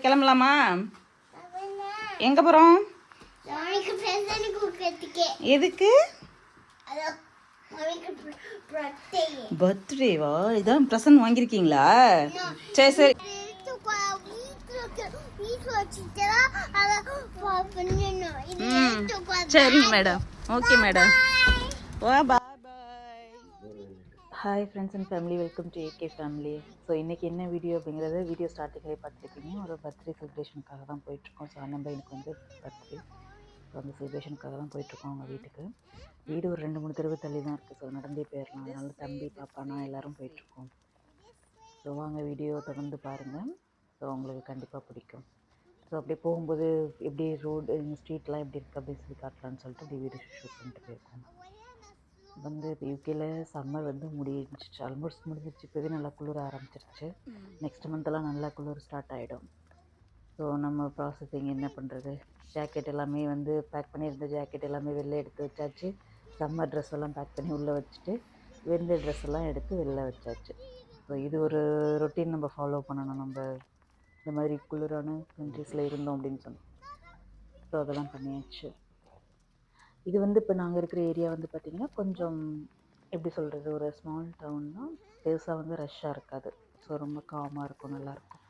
கிளம்பலாமா? எங்கே போகிறோம்? எதுக்கு? பர்த்டேவா? இதான் ப்ரெசன்ட் வாங்கியிருக்கீங்களா? சரி சரி சரிங்க மேடம். Okay madam. வா bye bye. Hi friends and family, welcome to AK family. So இன்றைக்கி என்ன வீடியோ அப்படிங்கிறத வீடியோ ஸ்டார்டிங்லேயே பார்த்துருக்கீங்க. ஒரு பர்த்டே செலிப்ரேஷனுக்காக தான் போயிட்டுருக்கோம். ஸோ அண்ணன் பையனுக்கு வந்து பர்த்டே. ஸோ அந்த செலிப்ரேஷனுக்காக தான் போயிட்டுருக்கோம் அவங்க வீட்டுக்கு. வீடு ஒரு 2-3 தெருவு தள்ளி தான் இருக்குது. ஸோ நடந்தே போயிடலாம். அதனால தம்பி பாப்பானா எல்லோரும் போயிட்டுருக்கோம். ஸோ வாங்க வீடியோ தொடர்ந்து பாருங்கள். ஸோ உங்களுக்கு கண்டிப்பாக பிடிக்கும். ஸோ அப்படியே போகும்போது எப்படி ரோடு ஸ்ட்ரீட்லாம் எப்படி இருக்குது அப்படின்னு சொல்லி காட்டலான்னு சொல்லிட்டு அப்படி வீடியோ ஷூட் பண்ணிட்டு போயிருக்கோம். வந்து யூகேல சம்மர் வந்து முடிஞ்சிச்சு, ஆல்மோஸ்ட் முடிஞ்சிச்சு. இப்போவே நல்லா குளிர ஆரம்பிச்சிருச்சு. நெக்ஸ்ட் மந்த்தெல்லாம் நல்லா குளிர் ஸ்டார்ட் ஆகிடும். ஸோ நம்ம ப்ராசஸிங் என்ன பண்ணுறது, ஜாக்கெட் எல்லாமே வந்து பேக் பண்ணியிருந்த ஜாக்கெட் எல்லாமே வெளில எடுத்து வச்சாச்சு. சம்மர் ட்ரெஸ் எல்லாம் பேக் பண்ணி உள்ளே வச்சுட்டு வெந்த ட்ரெஸ் எல்லாம் எடுத்து வெளில வச்சாச்சு. ஸோ இது ஒரு ரொட்டீன் நம்ம ஃபாலோ பண்ணணும். நம்ம இந்த மாதிரி குளிரான கண்ட்ரீஸில் இருந்தோம் அப்படின்னு சொன்னோம். ஸோ அதெல்லாம் பண்ணியாச்சு. இது வந்து இப்போ நாங்கள் இருக்கிற ஏரியா வந்து பார்த்திங்கன்னா கொஞ்சம் எப்படி சொல்கிறது, ஒரு ஸ்மால் டவுன் தான். பெருசாக வந்து ரஷ்ஷாக இருக்காது. ஸோ ரொம்ப காமாக இருக்கும், நல்லாயிருக்கும்.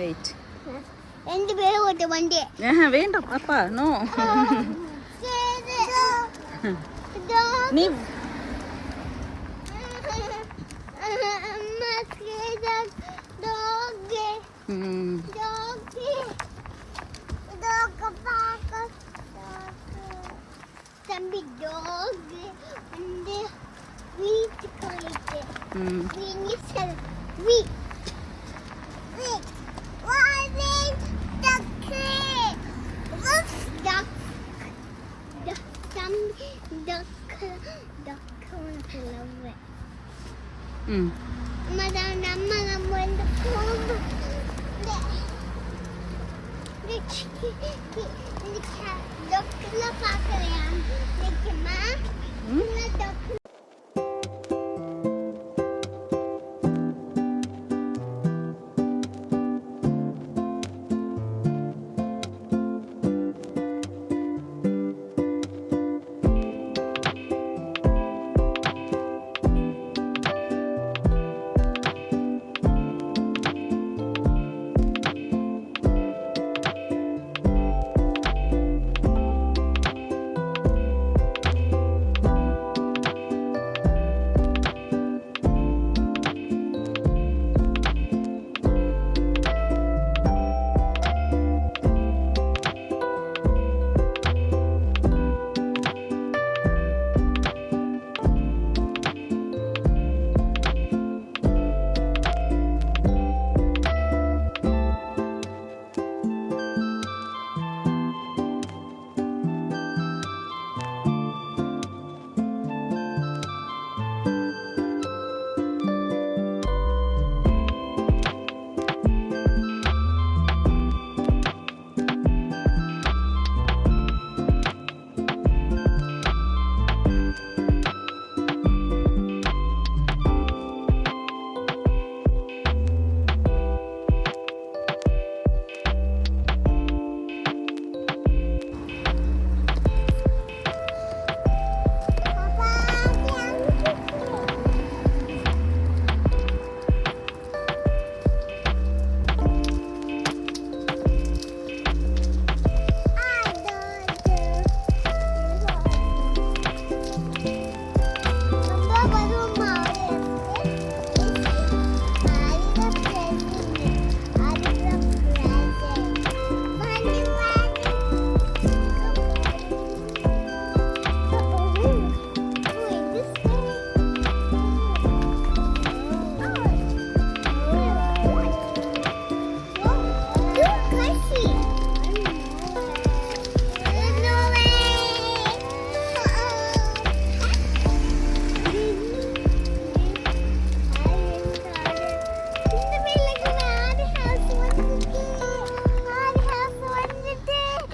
வெயிட், 2 பேரும் ஓட்ட வண்டி வேண்டாம் பாப்பா, நோ. நீ தம்பி டாக் வந்து வீட்டுக்கு போயிட்டு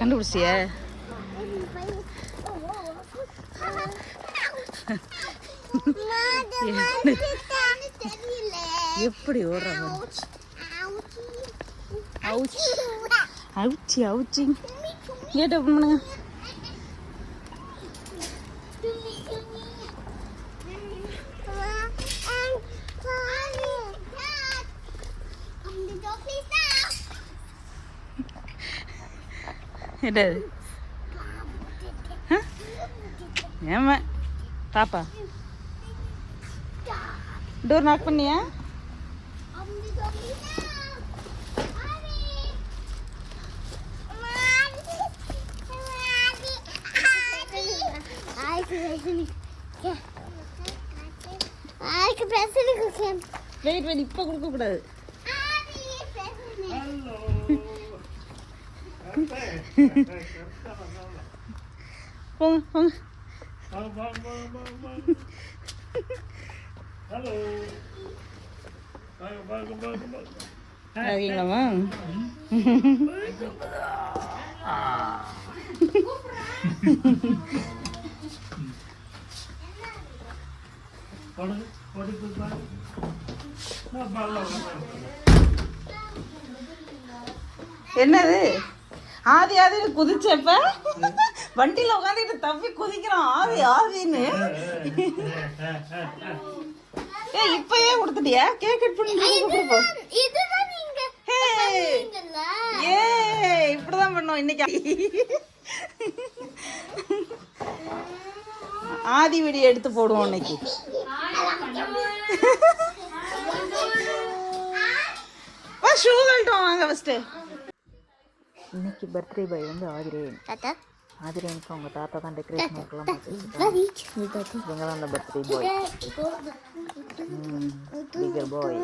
கண்டுபிடிச்சிய தெரியல. எப்படி ஓடுறாங்க? அவுச்சி. அவுச்சி அவுச்சி அவுச்சி. கேட் ஓப்பன் பண்ணுங்க. என்னது? ஏமா பாப்பா டோர் நாக் பண்ணியா? வெயிட் வெயிட், இப்போ கொடுக்க கூடாது. போங்க போங்க. இருக்கீங்களாமா? என்னது? ஆதி ஆதின்னு குதிச்சப்ப வண்டியில உட்காந்துட்டு தப்பி குதிக்கிறான் ஆதி ஆதின்னு. ஏ இப்பயே கொடுத்துட்டியா? கேக் கட் பண்ணி ஏ இப்படிதான் பண்ணோம் இன்னைக்கு. ஆதி வீடியோ எடுத்து போடுவோம் இன்னைக்கு. ஷூ கழட்டும் வாங்க ஃபர்ஸ்ட். இன்னைக்கு பர்த்டே பாய் வந்து ஆதிரேன். ஆதிரேனுக்கு அவங்க தாத்தா தான் டெக்கரேஷன் ஒர்க்லாம் பார்த்துருக்காங்க. இவங்க தான் அந்த பர்த்டே பாய். பிகர் பாய்.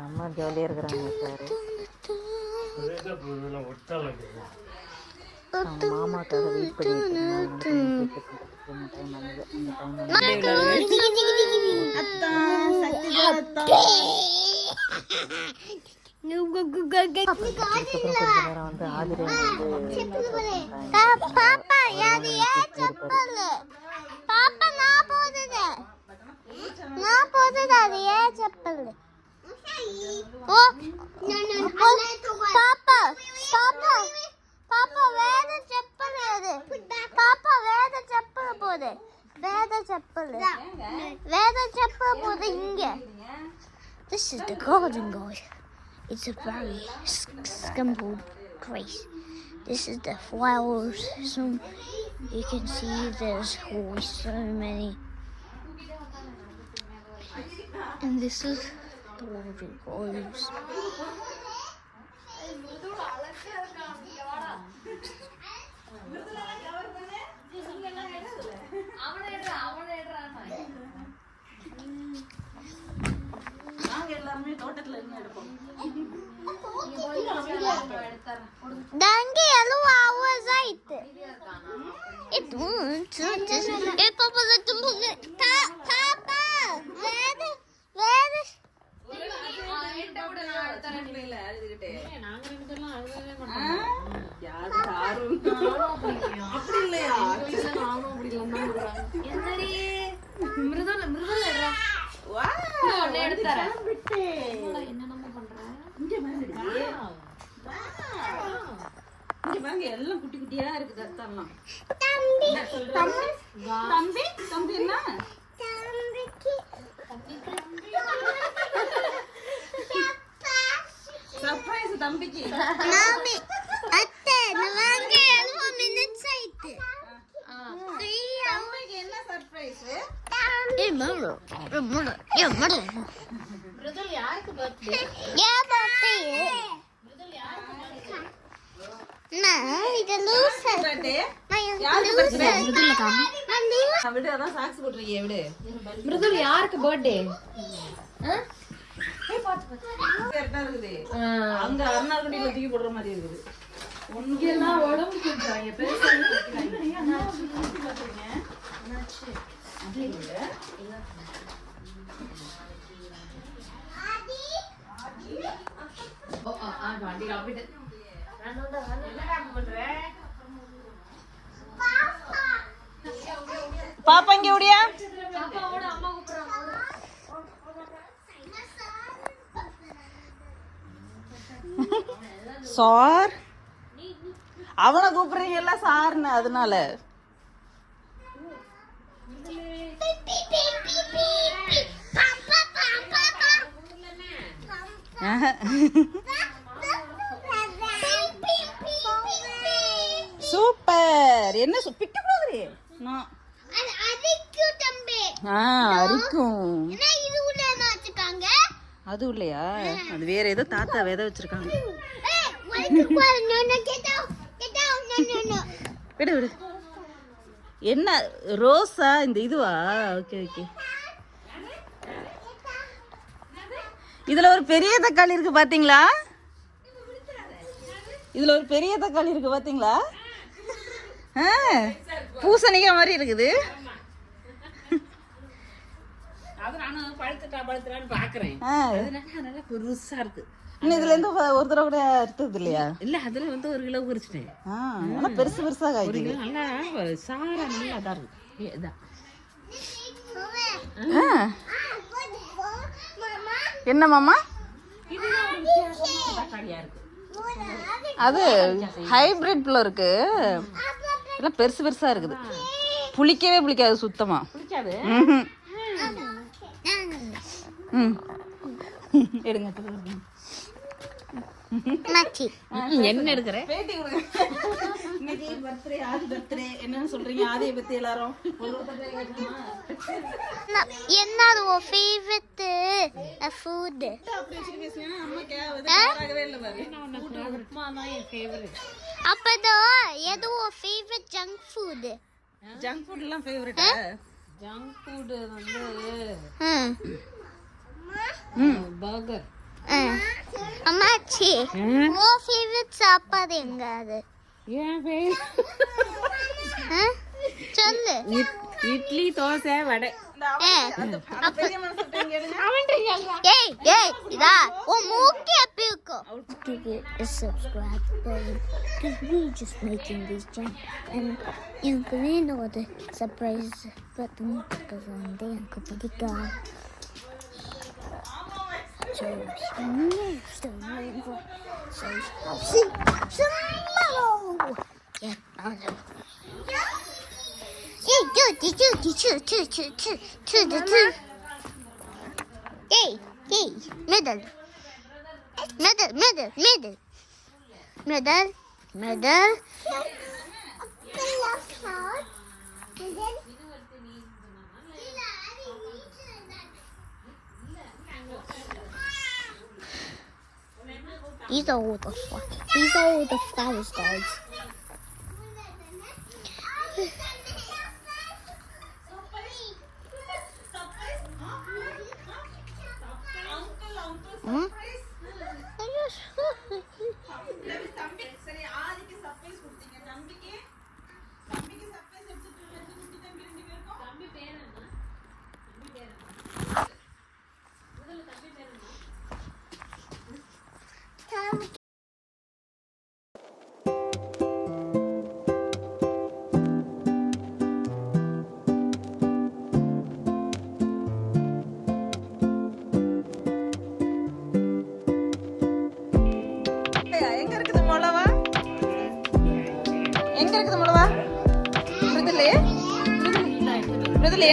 அம்மா ஜாலியாக இருக்கிறாங்க சார். அவங்க மாமாக்காக வெயிட் பண்ணிட்டு வந்து ஆதிரேன் This is the garden, guys. It's a very simple place. This is the flowers. Some you can see there's always so many. And this is the water, guys. Danke, hallo, hour seid. It won't. Papa, Papa, where? எல்லாம் குட்டி குட்டியா இருக்கு கத்தெல்லாம். தம்பி தம்பி என்ன surprise தம்பிக்கு? மாமி அத்தை வாங்க எவ்வளவு மினிட்ஸ் ஆயிட்டு. தம்பிக்கு என்ன சர்ப்ரைஸ்? மிருதுல் யாருக்கு பர்த்டே? ஏன் பர்த்டே? நான் இது லூஸ் பர்த்டே. யாருக்கு பர்த்டே? மிருதுல் காமி. நான் விடு, அதான் சாக்ஸ் போட்டுறியே விடு. மிருதுல் யாருக்கு பர்த்டே? கரெக்டா இருக்குது. அங்க அருணாக்குடியில தூக்கி போடுற மாதிரி இருக்குது. ஒன்னுக்கெல்லாம் உடம்பு கொஞ்சம் பெருசாக பாப்பா இங்க ஓடியா? சார் அவனை கூப்பிடுறீங்கல்ல சார்னு அதனால. சூப்பர். என்ன பிட்டு போகுது அரிக்கும். அது இல்லையா, அது வேற ஏதோ தாத்தா விதை வச்சிருக்காங்க. விடு விடு. என்ன ரோஸா இந்த இதுவா? Okay okay. இதுல ஒரு பெரிய தக்காளி இருக்கு பாத்தீங்களா? இதுல ஒரு பெரிய தக்காளி இருக்கு பாத்தீங்களா? பூசணிக்காய் மாதிரி இருக்குது. இதுல இருந்து ஒரு தடவை கூட அறுத்தது இல்லையா? இல்ல அதுல வந்து 1 கிலோ குறிச்சிட்டேன். ஆனா பெருசு பெருசா காய்க்குது. நல்லா சாரா நல்லா தான் இருக்கு. இதான் என்ன மாமா? அது ஹைபிரிட் பழம் இருக்கு. இதெல்லாம் பெருசு பெருசா இருக்குது. புளிக்கவே புளிக்காது சுத்தமா. பிடிக்காது. எடுங்க. என்ன எடுக்கிற? இன்னைக்கு பர்த்டே, ஆதி பர்த்டே. என்னன்னு சொல்றீங்க ஆதியை பத்தி எல்லாரும்? என்னது உன் ஃபேவரட் ஃபுட்? அப்பதான் எது உன் favourite junk food? Junk food எல்லாம் ஃபேவரட்டா? ஜங்க் ஃபுட் வந்து பர்கர். அம்மாச்சி உன் ஃபேவரட் சாப்பாடு எங்க? அது சொல்லு. இட்லி, தோசை, வடை. இதா உன் மூக்கு எப்படி இருக்கும்? Subscribe button because we just making this channel and you can know the surprise button because I'm the Uncle Biggie guy. So medal. These are all the flowers, guys.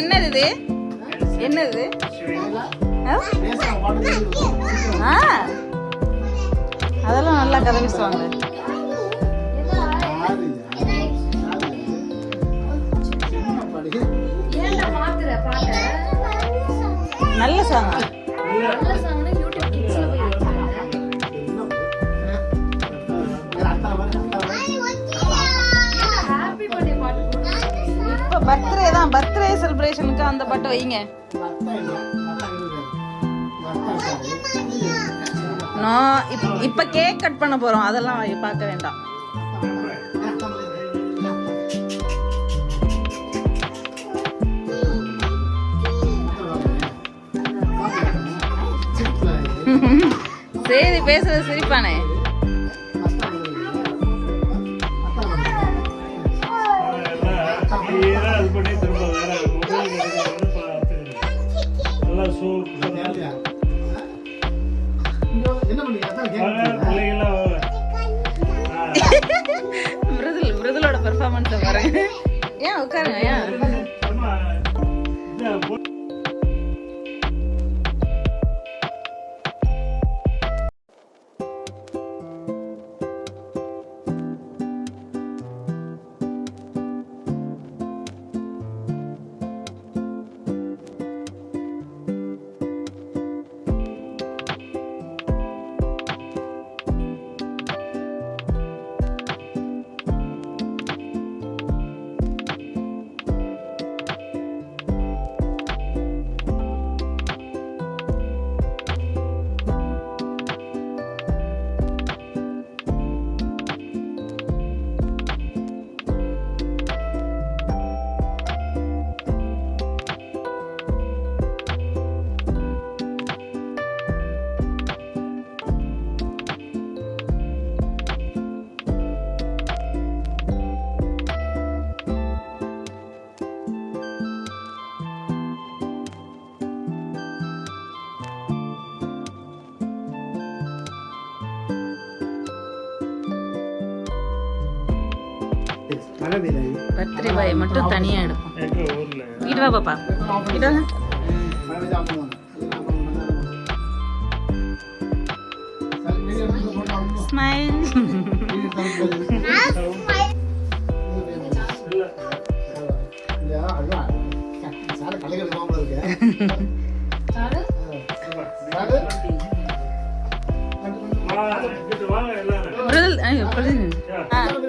என்னது இது? என்னது? அதெல்லாம் நல்லா கதை பேசுவாங்க. நல்ல சாங். இப்ப பர்த்டே தான், பர்த்டே செலிப்ரேஷனுக்கு அந்த பாட்டு வைங்க. இப்ப கேக் கட் பண்ண போறோம், அதெல்லாம் பார்க்க வேண்டாம். சரி பேசுறது சிரிப்பானே. பெர்ஃபார்மன்ஸை பாருங்க. ஏன் உட்காருங்க ஏன் பர்த்டே பாய் மட்டும் தனியா எடுப்போம். இங்கிட்டு வா பாப்பா, இங்கிட்டு வாங்க. ஸ்மைல்.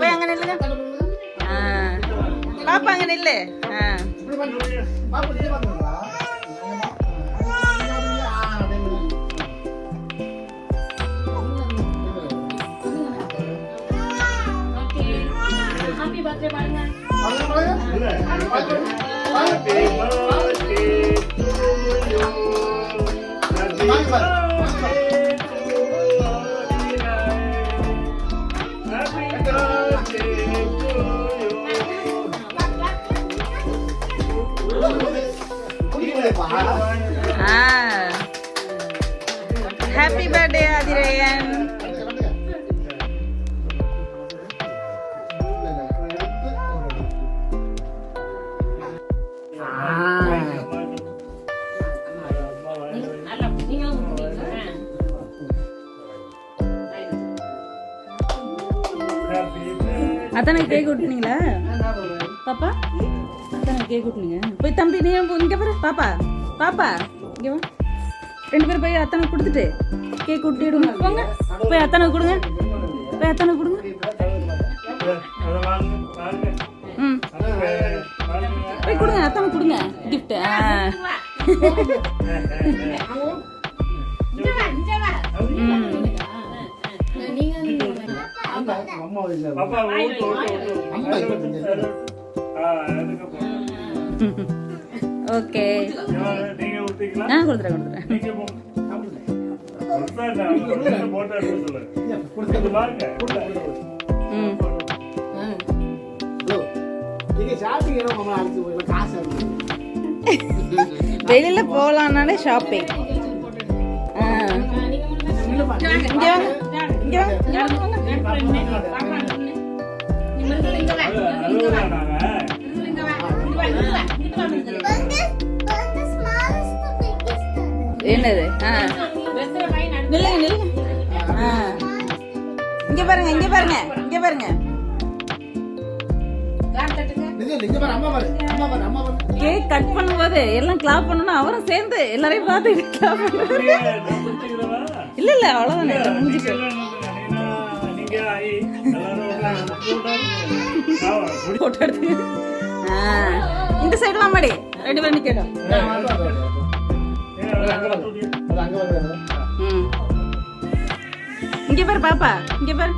போய் அங்க நில்லுங்க. பாப்பா அங்க நில்லு. Happy birthday Aadhireyan. அத்தனை கேக் விட்டுனீங்களா பாப்பா? அத்தனை கேக் விட்டுனீங்க. போய் தம்பி நீ இங்க பாரு பாப்பா, பாப்பா இங்க வா. 2 பேரும் போய் அத்தனை கொடுத்துட்டு கேக் விட்டுடுங்க. போங்க போய் அத்தனை கொடுங்க, போய் அத்தனை கொடுங்க. ம் போய் கொடுங்க, அத்தனை கொடுங்க கிஃப்ட். ஓகே நான் கொடுத்துறேன். வெளியில போகலான்னாலே ஷாப்பிங். என்னது? நில்லுங்க நில்லுங்க. இங்க பாருங்க, இங்க பாருங்க, இங்க பாருங்க. கேக் கட் பண்ணும்போது எல்லாம் கிளாப் பண்ணணும். அவரும் சேர்ந்து எல்லாரையும் பார்த்து கிளாப் பண்ணுவாரு. இல்ல இல்ல அவ்வளவுதானே முடிஞ்சிட்டு. போட்டோ எடுத்து இந்த சைடுலாம் மாடி 2 பேரும் நிக்கட்டும். இங்க பாரு பாப்பா, இங்க பாரு.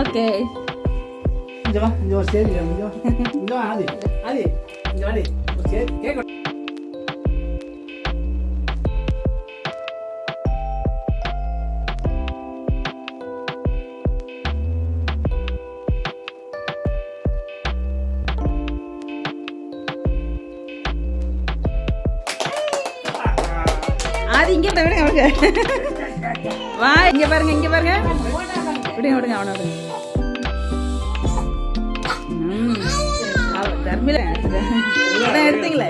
ஓகே இங்க வா, இங்க ஒரு சேரி இங்க வா. ஆதி ஆதி இங்க வாடி ஒரு சேரி கேக். ஆதி இங்க விடுங்க. வா இங்க பாருங்க, இங்க பாருங்க. விடுங்க விடுங்க அவனை விடுங்க. தர்மில எடுத்தீங்களே